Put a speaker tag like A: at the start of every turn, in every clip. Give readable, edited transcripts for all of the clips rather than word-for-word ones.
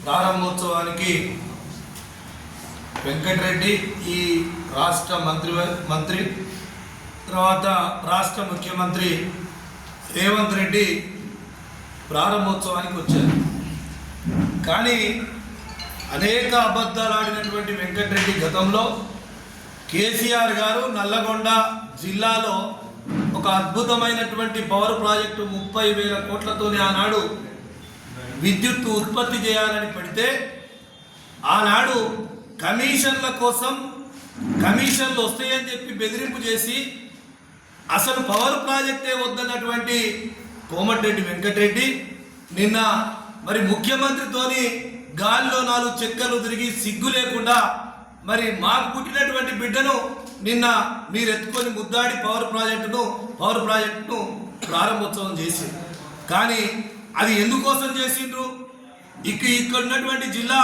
A: ప్రారంభోత్సవానికి వెంకటరెడ్డి ఈ రాష్ట్ర మంత్రి తర్వాత రాష్ట్ర ముఖ్యమంత్రి రేవంత్ రెడ్డి ప్రారంభోత్సవానికి వచ్చారు. కానీ అనేక అబద్ధాలు ఆడినటువంటి వెంకటరెడ్డి గతంలో కేసీఆర్ గారు నల్లగొండ జిల్లాలో ఒక అద్భుతమైనటువంటి పవర్ ప్రాజెక్టు 30,000 కోట్లతోనే ఆనాడు విద్యుత్ ఉత్పత్తి చేయాలని పెడితే ఆనాడు కమిషన్ల కోసం కమిషన్లు వస్తాయని చెప్పి బెదిరింపు చేసి అసలు పవర్ ప్రాజెక్టే వద్దన్నటువంటి కోమటిరెడ్డి వెంకటరెడ్డి నిన్న మరి ముఖ్యమంత్రితోని గాల్లో 4 చెక్కలు తిరిగి సిగ్గు లేకుండా మరి మాకు పుట్టినటువంటి బిడ్డను నిన్న మీరు ఎత్తుకొని ముద్దాడి పవర్ ప్రాజెక్టును ప్రారంభోత్సవం చేసింది. కానీ అది ఎందుకోసం చేసిండ్రు? ఇక్కడ ఉన్నటువంటి జిల్లా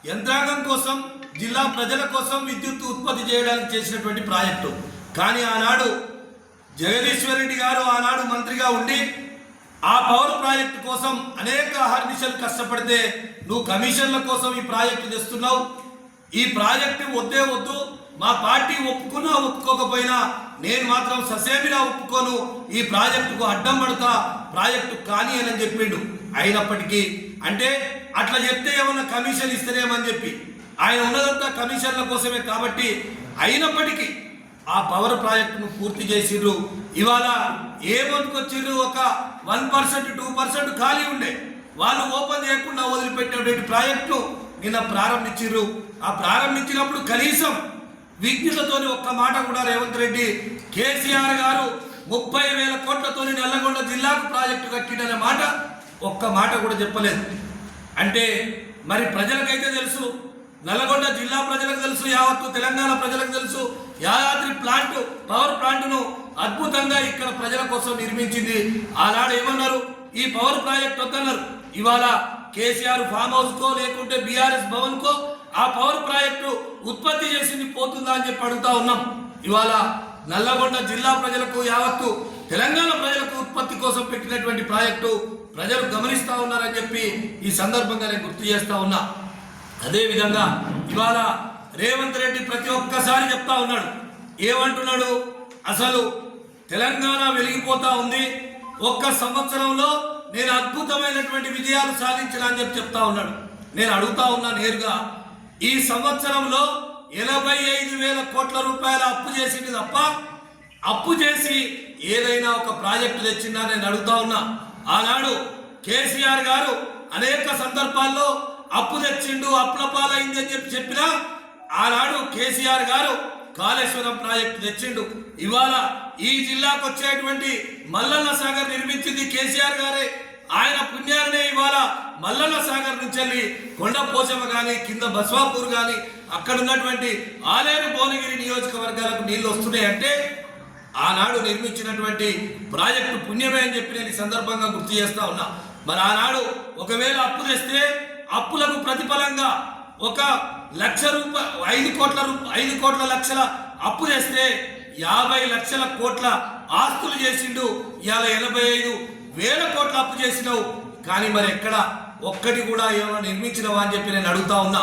A: యంత్రాంగం కోసం, జిల్లా ప్రజల కోసం విద్యుత్ ఉత్పత్తి చేయడానికి చేసినటువంటి ప్రాజెక్టు. కానీ ఆనాడు జగదీశ్వర్ రెడ్డి గారు ఆనాడు మంత్రిగా ఉండి ఆ పవర్ ప్రాజెక్టు కోసం అనేక అహర్నిశలు కష్టపడితే నువ్వు కమిషన్ల కోసం ఈ ప్రాజెక్టు తెస్తున్నావు, ఈ ప్రాజెక్టు వద్దే వద్దు, మా పార్టీ ఒప్పుకున్నా ఒప్పుకోకపోయినా నేను మాత్రం ససేమిరా ఒప్పుకోను, ఈ ప్రాజెక్టుకు అడ్డం పడతా, ప్రాజెక్టు కానీ అని చెప్పిండు. అయినప్పటికీ అంటే అట్లా చెప్తే ఏమన్నా కమిషన్ ఇస్తేనేమని చెప్పి ఆయన ఉన్నదంతా కమిషన్ల కోసమే కాబట్టి అయినప్పటికీ ఆ పవర్ ప్రాజెక్టును పూర్తి చేసిర్రు. ఇవాళ ఏమనుకొచ్చిర్రు? ఒక 1% 2% ఖాళీ ఉండే వాళ్ళు ఓపెన్ చేయకుండా వదిలిపెట్టినటువంటి ప్రాజెక్టు నిన్న ప్రారంభించిర్రు. ఆ ప్రారంభించినప్పుడు కనీసం విజ్ఞతతోని ఒక్క మాట కూడా రేవంత్ రెడ్డి కేసీఆర్ గారు 30,000 కోట్లతోని నల్లగొండ జిల్లాకు ప్రాజెక్టు కట్టిందనే మాట ఒక్క మాట కూడా చెప్పలేదు. అంటే మరి ప్రజలకైతే తెలుసు, నల్లగొండ జిల్లా ప్రజలకు తెలుసు, యావత్తు తెలంగాణ ప్రజలకు తెలుసు, యాదాద్రి పవర్ ప్లాంట్ను అద్భుతంగా ఇక్కడ ప్రజల కోసం నిర్మించింది. ఆనాడు ఏమన్నారు? ఈ పవర్ ప్రాజెక్ట్ వద్దన్నారు. ఇవాళ కేసీఆర్ ఫామ్ హౌస్కో లేకుంటే బీఆర్ఎస్ భవన్కో ఆ పవర్ ప్రాజెక్టు ఉత్పత్తి చేసింది పోతుందా అని చెప్పి అడుగుతా ఉన్నాం. ఇవాళ నల్లగొండ జిల్లా ప్రజలకు, యావత్తు తెలంగాణ ప్రజలకు ఉత్పత్తి కోసం పెట్టినటువంటి ప్రాజెక్టు ప్రజలు గమనిస్తూ ఉన్నారని చెప్పి ఈ సందర్భంగా నేను గుర్తు చేస్తా ఉన్నా. అదేవిధంగా ఇవాళ రేవంత్ రెడ్డి ప్రతి ఒక్కసారి చెప్తా ఉన్నాడు. ఏమంటున్నాడు? అసలు తెలంగాణ వెలిగిపోతా ఉంది, ఒక్క సంవత్సరంలో నేను అద్భుతమైనటువంటి విజయాలు సాధించిన అని చెప్పి చెప్తా ఉన్నాడు. నేను అడుగుతా ఉన్నా నేరుగా, ఈ సంవత్సరంలో 85,000 కోట్ల రూపాయల అప్పు చేసింది తప్ప అప్పు చేసి ఏదైనా ఒక ప్రాజెక్టు తెచ్చిందా నేను అడుగుతా ఉన్నా. ఆనాడు కేసీఆర్ గారు అనేక సందర్భాల్లో అప్పు తెచ్చిండు, అప్పుల పాలైంది అని చెప్పినా ఆనాడు కేసీఆర్ గారు కాళేశ్వరం ప్రాజెక్టు తెచ్చిండు. ఇవాళ ఈ జిల్లాకు వచ్చేటువంటి మల్లన్న సాగర్ నిర్మించింది కేసీఆర్ గారే. ఆయన పుణ్యాలనే ఇవాళ మల్లన్న సాగర్ నుంచి వెళ్ళి కొండపోచమ్మ కానీ కింద బస్వాపూర్ కానీ అక్కడ ఉన్నటువంటి ఆలేరు భువనగిరి నియోజకవర్గాలకు నీళ్లు వస్తున్నాయంటే ఆనాడు నిర్మించినటువంటి ప్రాజెక్టు పుణ్యమే అని చెప్పి నేను ఈ సందర్భంగా గుర్తు చేస్తా ఉన్నా. మరి ఆనాడు ఒకవేళ అప్పు తెస్తే అప్పులకు ప్రతిఫలంగా 5 కోట్ల లక్షల అప్పు చేస్తే 50 లక్షల కోట్ల ఆస్తులు చేసిండు. ఇవాళ 85,000 కోట్ల అప్పు చేసినావు. కానీ మరి ఎక్కడ ఒక్కటి కూడా ఏమైనా నిర్మించినవా అని చెప్పి నేను అడుగుతా ఉన్నా.